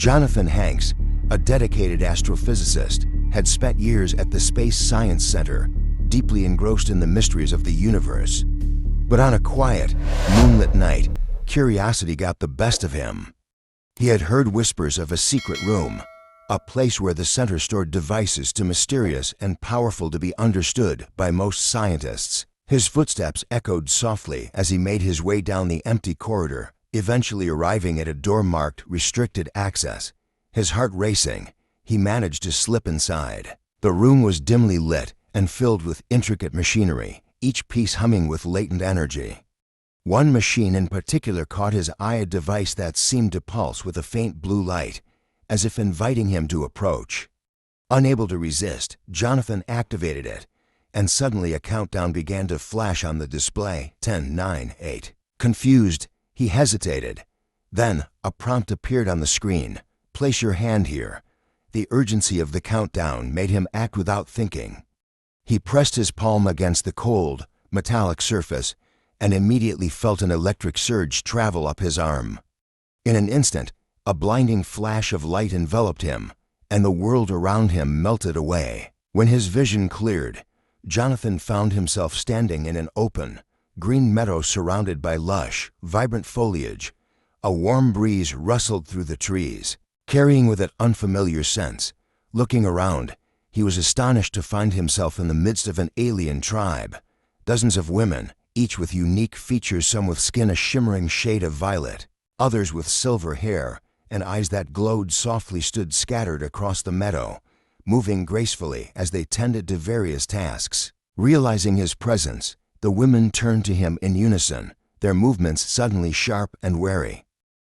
Jonathan Hanks, a dedicated astrophysicist, had spent years at the Space Science Center, deeply engrossed in the mysteries of the universe. But on a quiet, moonlit night, curiosity got the best of him. He had heard whispers of a secret room, a place where the center stored devices too mysterious and powerful to be understood by most scientists. His footsteps echoed softly as he made his way down the empty corridor, eventually arriving at a door marked "Restricted Access." His heart racing, he managed to slip inside. The room was dimly lit and filled with intricate machinery, each piece humming with latent energy. One machine in particular caught his eye, a device that seemed to pulse with a faint blue light, as if inviting him to approach. Unable to resist, Jonathan activated it, and suddenly a countdown began to flash on the display. 10, 9, 8. Confused, he hesitated. Then, a prompt appeared on the screen. "Place your hand here." The urgency of the countdown made him act without thinking. He pressed his palm against the cold, metallic surface and immediately felt an electric surge travel up his arm. In an instant, a blinding flash of light enveloped him, and the world around him melted away. When his vision cleared, Jonathan found himself standing in an open, green meadow surrounded by lush, vibrant foliage. A warm breeze rustled through the trees, carrying with it unfamiliar scents. Looking around, he was astonished to find himself in the midst of an alien tribe. Dozens of women, each with unique features, some with skin a shimmering shade of violet, others with silver hair and eyes that glowed softly, stood scattered across the meadow, moving gracefully as they tended to various tasks. Realizing his presence, the women turned to him in unison, their movements suddenly sharp and wary.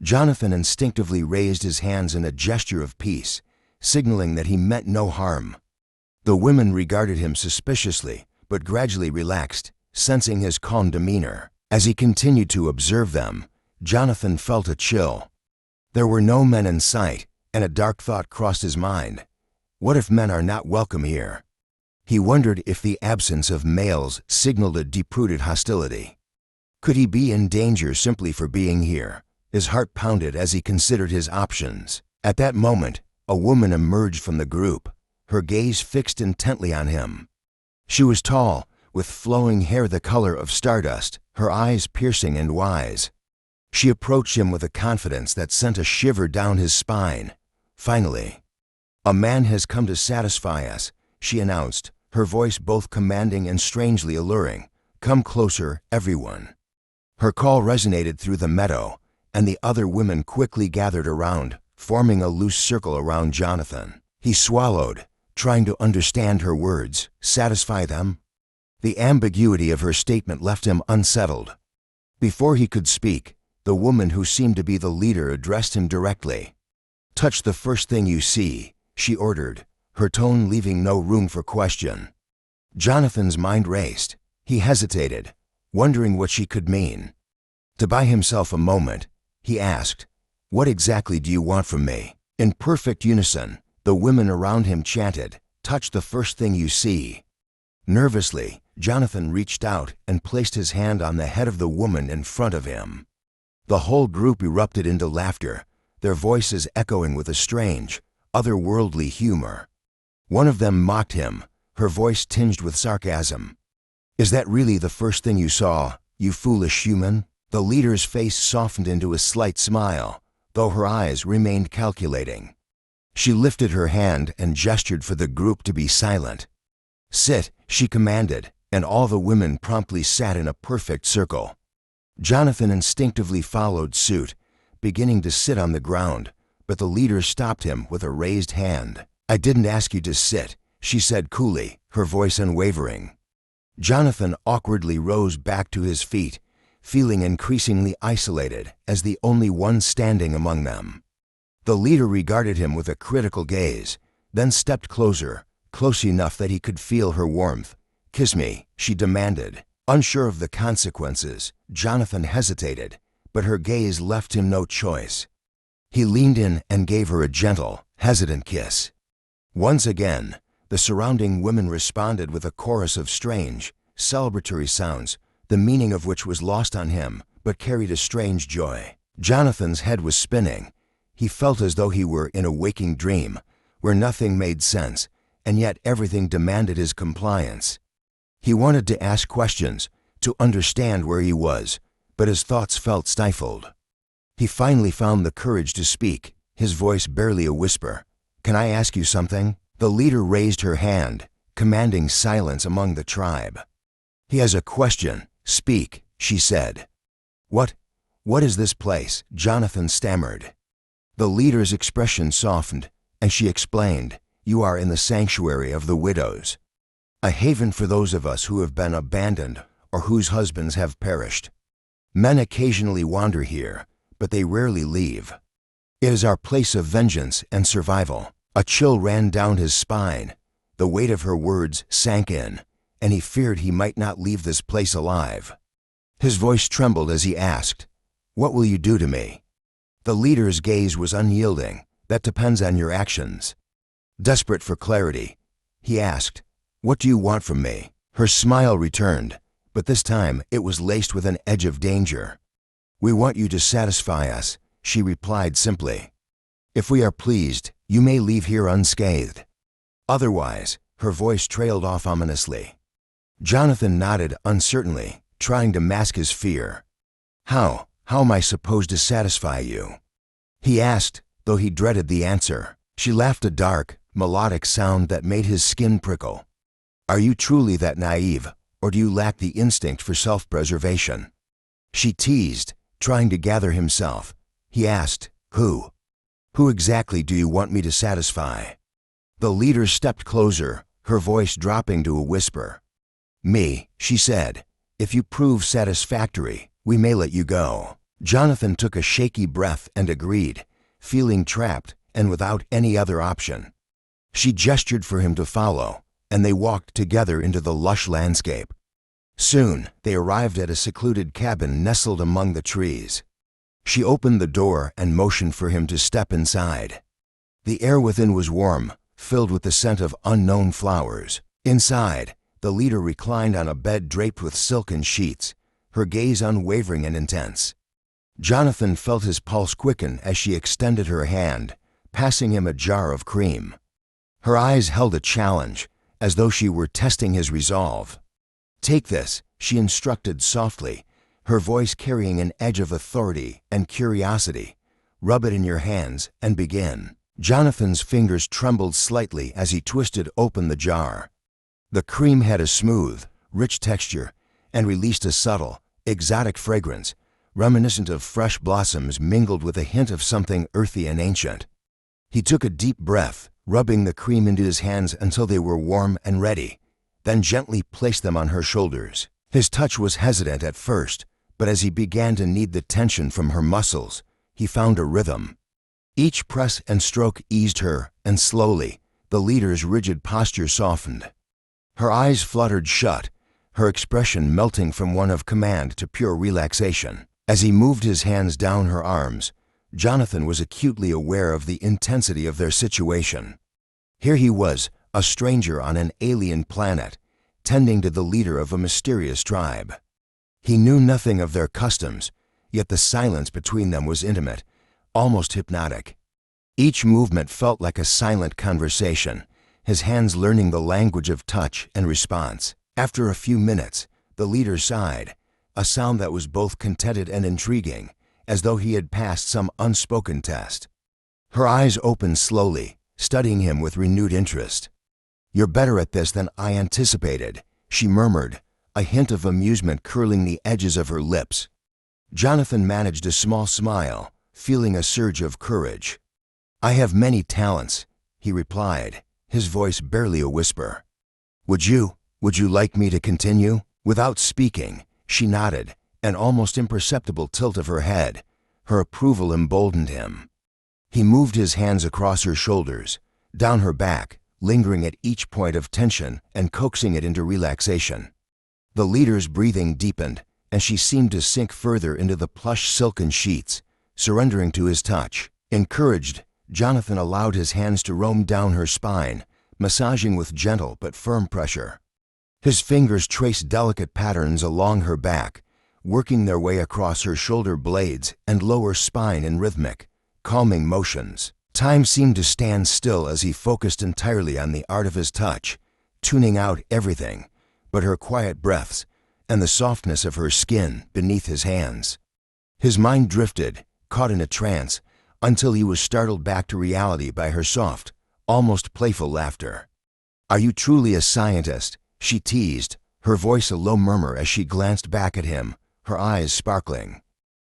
Jonathan instinctively raised his hands in a gesture of peace, signaling that he meant no harm. The women regarded him suspiciously, but gradually relaxed, sensing his calm demeanor. As he continued to observe them, Jonathan felt a chill. There were no men in sight, and a dark thought crossed his mind. What if men are not welcome here? He wondered if the absence of males signaled a deep-rooted hostility. Could he be in danger simply for being here? His heart pounded as he considered his options. At that moment, a woman emerged from the group, her gaze fixed intently on him. She was tall, with flowing hair the color of stardust, her eyes piercing and wise. She approached him with a confidence that sent a shiver down his spine. "Finally, a man has come to satisfy us," she announced, her voice both commanding and strangely alluring. "Come closer, everyone." Her call resonated through the meadow, and the other women quickly gathered around, forming a loose circle around Jonathan. He swallowed, trying to understand her words. Satisfy them? The ambiguity of her statement left him unsettled. Before he could speak, the woman who seemed to be the leader addressed him directly. "Touch the first thing you see," she ordered, her tone leaving no room for question. Jonathan's mind raced. He hesitated, wondering what she could mean. To buy himself a moment, he asked, "What exactly do you want from me?" In perfect unison, the women around him chanted, "Touch the first thing you see." Nervously, Jonathan reached out and placed his hand on the head of the woman in front of him. The whole group erupted into laughter, their voices echoing with a strange, otherworldly humor. One of them mocked him, her voice tinged with sarcasm. "Is that really the first thing you saw, you foolish human?" The leader's face softened into a slight smile, though her eyes remained calculating. She lifted her hand and gestured for the group to be silent. "Sit," she commanded, and all the women promptly sat in a perfect circle. Jonathan instinctively followed suit, beginning to sit on the ground, but the leader stopped him with a raised hand. "I didn't ask you to sit," she said coolly, her voice unwavering. Jonathan awkwardly rose back to his feet, feeling increasingly isolated as the only one standing among them. The leader regarded him with a critical gaze, then stepped closer, close enough that he could feel her warmth. "Kiss me," she demanded. Unsure of the consequences, Jonathan hesitated, but her gaze left him no choice. He leaned in and gave her a gentle, hesitant kiss. Once again, the surrounding women responded with a chorus of strange, celebratory sounds, the meaning of which was lost on him, but carried a strange joy. Jonathan's head was spinning, He felt as though he were in a waking dream, where nothing made sense, and yet everything demanded his compliance. He wanted to ask questions, to understand where he was, but his thoughts felt stifled. He finally found the courage to speak, his voice barely a whisper. "Can I ask you something?" The leader raised her hand, commanding silence among the tribe. "He has a question. Speak," she said. What is this place?" Jonathan stammered. The leader's expression softened, and she explained, "You are in the sanctuary of the widows, a haven for those of us who have been abandoned or whose husbands have perished. Men occasionally wander here, but they rarely leave. It is our place of vengeance and survival." A chill ran down his spine. The weight of her words sank in, and he feared he might not leave this place alive. His voice trembled as he asked, "What will you do to me?" The leader's gaze was unyielding. "That depends on your actions." Desperate for clarity, he asked, "What do you want from me?" Her smile returned, but this time it was laced with an edge of danger. "We want you to satisfy us," she replied simply. "If we are pleased, you may leave here unscathed. Otherwise," her voice trailed off ominously. Jonathan nodded uncertainly, trying to mask his fear. How am I supposed to satisfy you?" he asked, though he dreaded the answer. She laughed, a dark, melodic sound that made his skin prickle. "Are you truly that naive, or do you lack the instinct for self-preservation?" she teased, trying to gather himself. He asked, Who exactly do you want me to satisfy?" The leader stepped closer, her voice dropping to a whisper. "Me," she said. "If you prove satisfactory, we may let you go." Jonathan took a shaky breath and agreed, feeling trapped and without any other option. She gestured for him to follow, and they walked together into the lush landscape. Soon, they arrived at a secluded cabin nestled among the trees. She opened the door and motioned for him to step inside. The air within was warm, filled with the scent of unknown flowers. Inside, the leader reclined on a bed draped with silken sheets, her gaze unwavering and intense. Jonathan felt his pulse quicken as she extended her hand, passing him a jar of cream. Her eyes held a challenge, as though she were testing his resolve. "Take this," she instructed softly, her voice carrying an edge of authority and curiosity. "Rub it in your hands and begin." Jonathan's fingers trembled slightly as he twisted open the jar. The cream had a smooth, rich texture and released a subtle, exotic fragrance, reminiscent of fresh blossoms mingled with a hint of something earthy and ancient. He took a deep breath, rubbing the cream into his hands until they were warm and ready, then gently placed them on her shoulders. His touch was hesitant at first, but as he began to knead the tension from her muscles, he found a rhythm. Each press and stroke eased her, and slowly, the leader's rigid posture softened. Her eyes fluttered shut, her expression melting from one of command to pure relaxation. As he moved his hands down her arms, Jonathan was acutely aware of the intensity of their situation. Here he was, a stranger on an alien planet, tending to the leader of a mysterious tribe. He knew nothing of their customs, yet the silence between them was intimate, almost hypnotic. Each movement felt like a silent conversation, his hands learning the language of touch and response. After a few minutes, the leader sighed, a sound that was both contented and intriguing, as though he had passed some unspoken test. Her eyes opened slowly, studying him with renewed interest. "You're better at this than I anticipated," she murmured, a hint of amusement curling the edges of her lips. Jonathan managed a small smile, feeling a surge of courage. "I have many talents," he replied, his voice barely a whisper. Would you like me to continue?" Without speaking, she nodded, an almost imperceptible tilt of her head. Her approval emboldened him. He moved his hands across her shoulders, down her back, lingering at each point of tension and coaxing it into relaxation. The leader's breathing deepened, and she seemed to sink further into the plush silken sheets, surrendering to his touch. Encouraged, Jonathan allowed his hands to roam down her spine, massaging with gentle but firm pressure. His fingers traced delicate patterns along her back, working their way across her shoulder blades and lower spine in rhythmic, calming motions. Time seemed to stand still as he focused entirely on the art of his touch, tuning out everything but her quiet breaths and the softness of her skin beneath his hands. His mind drifted, caught in a trance, until he was startled back to reality by her soft, almost playful laughter. "Are you truly a scientist?" she teased, her voice a low murmur as she glanced back at him, her eyes sparkling.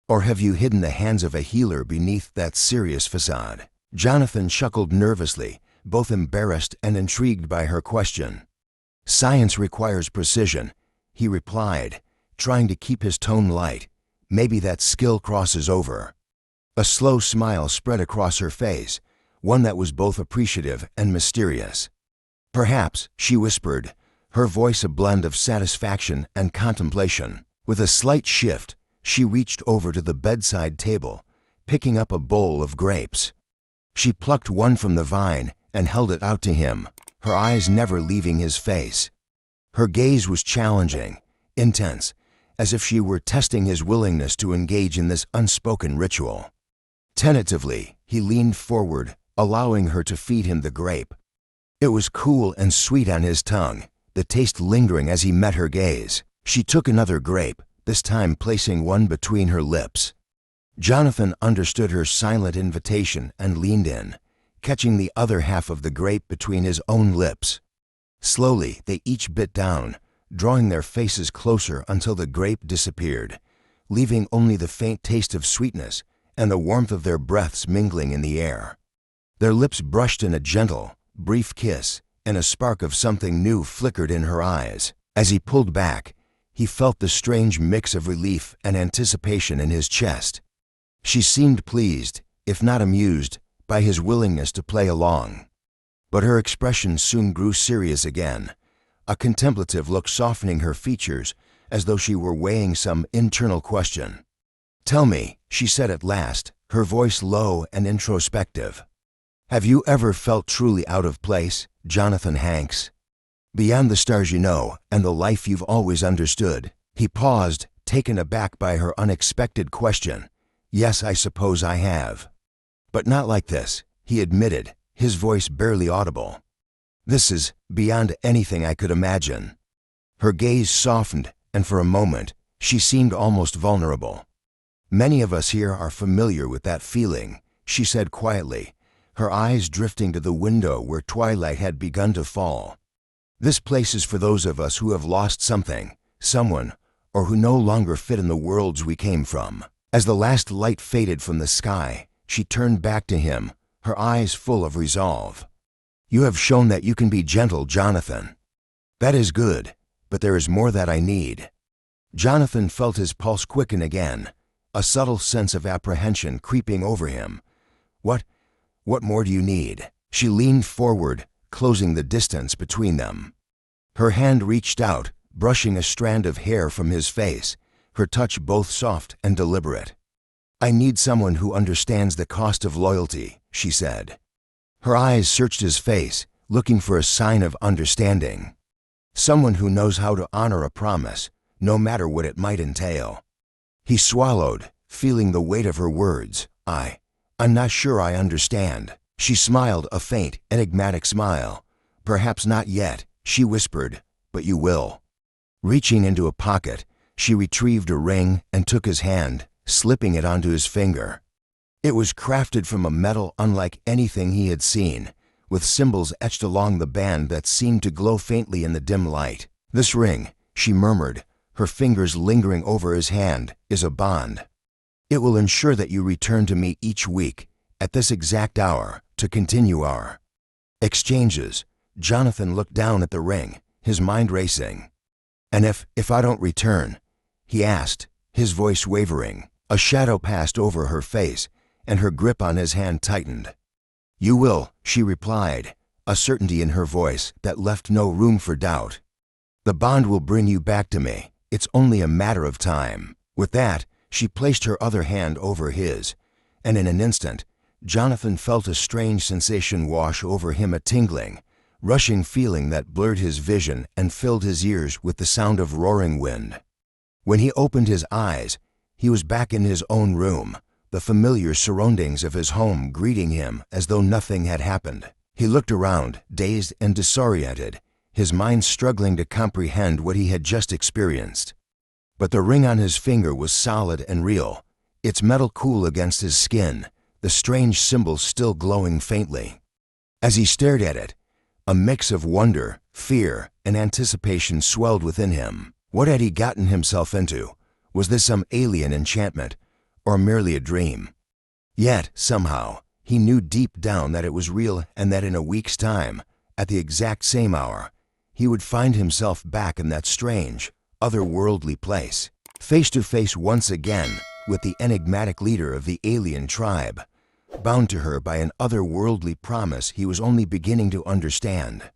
"Or have you hidden the hands of a healer beneath that serious facade?" Jonathan chuckled nervously, both embarrassed and intrigued by her question. "Science requires precision," he replied, trying to keep his tone light. "Maybe that skill crosses over." A slow smile spread across her face, one that was both appreciative and mysterious. "Perhaps," she whispered, her voice a blend of satisfaction and contemplation. With a slight shift, she reached over to the bedside table, picking up a bowl of grapes. She plucked one from the vine and held it out to him, her eyes never leaving his face. Her gaze was challenging, intense, as if she were testing his willingness to engage in this unspoken ritual. Tentatively, he leaned forward, allowing her to feed him the grape. It was cool and sweet on his tongue, the taste lingering as he met her gaze. She took another grape, this time placing one between her lips. Jonathan understood her silent invitation and leaned in, catching the other half of the grape between his own lips. Slowly, they each bit down, drawing their faces closer until the grape disappeared, leaving only the faint taste of sweetness and the warmth of their breaths mingling in the air. Their lips brushed in a gentle, brief kiss, and a spark of something new flickered in her eyes. As he pulled back, he felt the strange mix of relief and anticipation in his chest. She seemed pleased, if not amused, by his willingness to play along. But her expression soon grew serious again, a contemplative look softening her features as though she were weighing some internal question. "Tell me," she said at last, her voice low and introspective. "Have you ever felt truly out of place, Jonathan Hanks? Beyond the stars you know and the life you've always understood?" He paused, taken aback by her unexpected question. "Yes, I suppose I have. But not like this," he admitted, his voice barely audible. "This is beyond anything I could imagine." Her gaze softened, and for a moment, she seemed almost vulnerable. "Many of us here are familiar with that feeling," she said quietly, her eyes drifting to the window where twilight had begun to fall. "This place is for those of us who have lost something, someone, or who no longer fit in the worlds we came from." As the last light faded from the sky, she turned back to him, her eyes full of resolve. "You have shown that you can be gentle, Jonathan. That is good, but there is more that I need." Jonathan felt his pulse quicken again, a subtle sense of apprehension creeping over him. What more do you need?" She leaned forward, closing the distance between them. Her hand reached out, brushing a strand of hair from his face, her touch both soft and deliberate. "I need someone who understands the cost of loyalty," she said. Her eyes searched his face, looking for a sign of understanding. "Someone who knows how to honor a promise, no matter what it might entail." He swallowed, feeling the weight of her words. I'm not sure I understand." She smiled a faint, enigmatic smile. "Perhaps not yet," she whispered, "but you will." Reaching into a pocket, she retrieved a ring and took his hand, slipping it onto his finger. It was crafted from a metal unlike anything he had seen, with symbols etched along the band that seemed to glow faintly in the dim light. "This ring," she murmured, her fingers lingering over his hand, "is a bond. It will ensure that you return to me each week, at this exact hour, to continue our exchanges." Jonathan looked down at the ring, his mind racing. "And if I don't return?" he asked, his voice wavering. A shadow passed over her face, and her grip on his hand tightened. "You will," she replied, a certainty in her voice that left no room for doubt. "The bond will bring you back to me. It's only a matter of time." With that, she placed her other hand over his, and in an instant, Jonathan felt a strange sensation wash over him, a tingling, rushing feeling that blurred his vision and filled his ears with the sound of roaring wind. When he opened his eyes, he was back in his own room, the familiar surroundings of his home greeting him as though nothing had happened. He looked around, dazed and disoriented, his mind struggling to comprehend what he had just experienced. But the ring on his finger was solid and real, its metal cool against his skin, the strange symbol still glowing faintly. As he stared at it, a mix of wonder, fear, and anticipation swelled within him. What had he gotten himself into? Was this some alien enchantment, or merely a dream? Yet, somehow, he knew deep down that it was real and that in a week's time, at the exact same hour, he would find himself back in that strange, otherworldly place, face to face once again with the enigmatic leader of the alien tribe, bound to her by an otherworldly promise he was only beginning to understand.